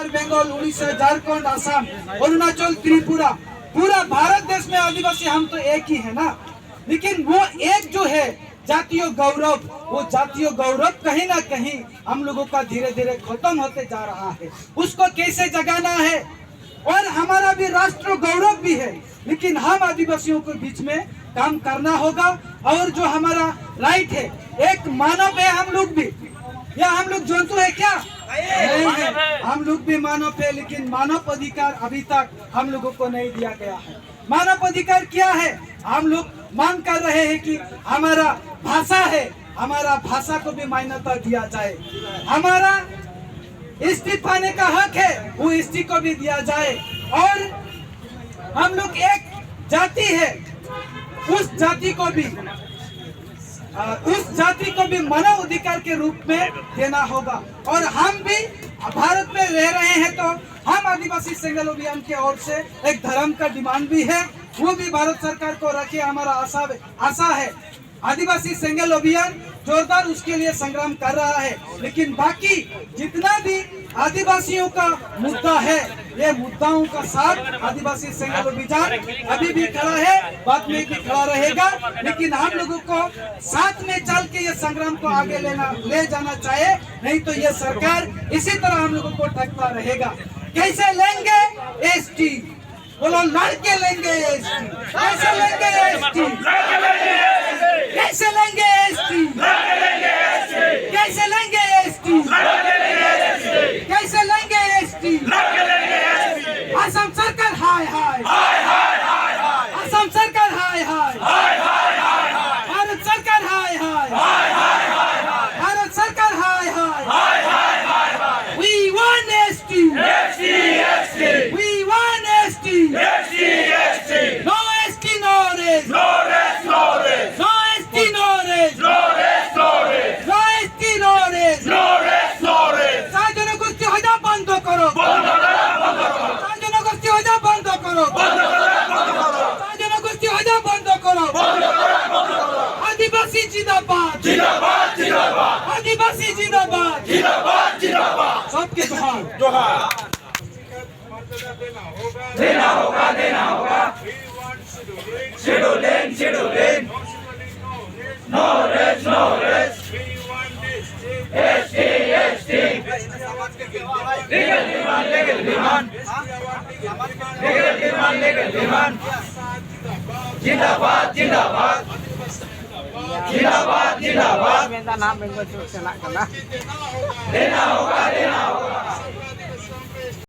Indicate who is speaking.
Speaker 1: बिहार, बंगाल, उड़ीसा, झारखंड, असम, अरुणाचल, त्रिपुरा, पूरा भारत देश में आदिवासी हम तो एक ही है ना। लेकिन वो एक जो है जातीय गौरव, वो जातीय गौरव कहीं ना कहीं हम लोगों का धीरे धीरे खत्म होते जा रहा है। उसको कैसे जगाना है? और हमारा भी राष्ट्र गौरव भी है, लेकिन हम आदिवासियों के बीच में काम करना होगा। और जो हमारा राइट है, एक मानव है हम लोग भी, या हम लोग जंतु है क्या? नहीं है, हम लोग भी मानव है, लेकिन मानव अधिकार अभी तक हम लोगों को नहीं दिया गया है। मानव अधिकार क्या है? हम लोग मांग कर रहे हैं कि हमारा भाषा है, हमारा भाषा को भी मान्यता दिया जाए। हमारा स्त्री पाने का हक है, वो स्त्री को भी दिया जाए। और हम लोग एक जाति है, उस जाति को भी मानव अधिकार के रूप में देना होगा। और हम भी भारत में रह रहे हैं, तो हम आदिवासी सेंगल अभियान की ओर से एक धर्म का डिमांड भी है, वो भी भारत सरकार को रखे हमारा आशा है। आदिवासी सेंगल अभियान जोरदार उसके लिए संग्राम कर रहा है, लेकिन बाकी जितना भी आदिवासियों का मुद्दा है, ये मुद्दाओं का साथ आदिवासी सेंगल अभियान अभी भी खड़ा है, बाद में भी खड़ा रहेगा। लेकिन हम लोगों को साथ में चल के ये संग्राम को आगे ले जाना चाहिए, नहीं तो ये सरकार इसी तरह हम लोगों को ठगता रहेगा। कैसे लेंगे एसटी? बोलो, लड़के लेंगे एसटी। कैसे लेंगे एसटी? कैसे लेंगे एसटी? कैसे लेंगे एसटी? कैसे लेंगे एसटी? असम सरकार हाय हाय, असम सरकार हाय हाय, भारत सरकार हाय हाय, भारत सरकार हाय हाय। We want ST, we want ST, no ST, no rest, no ST, no rest, no ST, no rest, সাহায্য গোষ্ঠী হয়তো বন্ধ করো, সাহায্য গোষ্ঠী হয়তো বন্ধ করো, সাহায্য গোষ্ঠী হয়তো বন্ধ করো। আদিবাসী জিন্দাবাদ, জিন্দাবাদ, জিন্দাবাদ, আদিবাসী জিন্দাবাদ, জিন্দাবাদ, জিন্দাবাদ। सबके जोहार, जोहार। देना होगा, देना होगा। Scheduling, scheduling, no rest, no rest. ST, ST. Legal demand, legal demand. Legal demand, legal demand. जिंदाबाद, जिंदाबाद, जिंदाबाद, जिंदाबाद। देना होगा, देना होगा।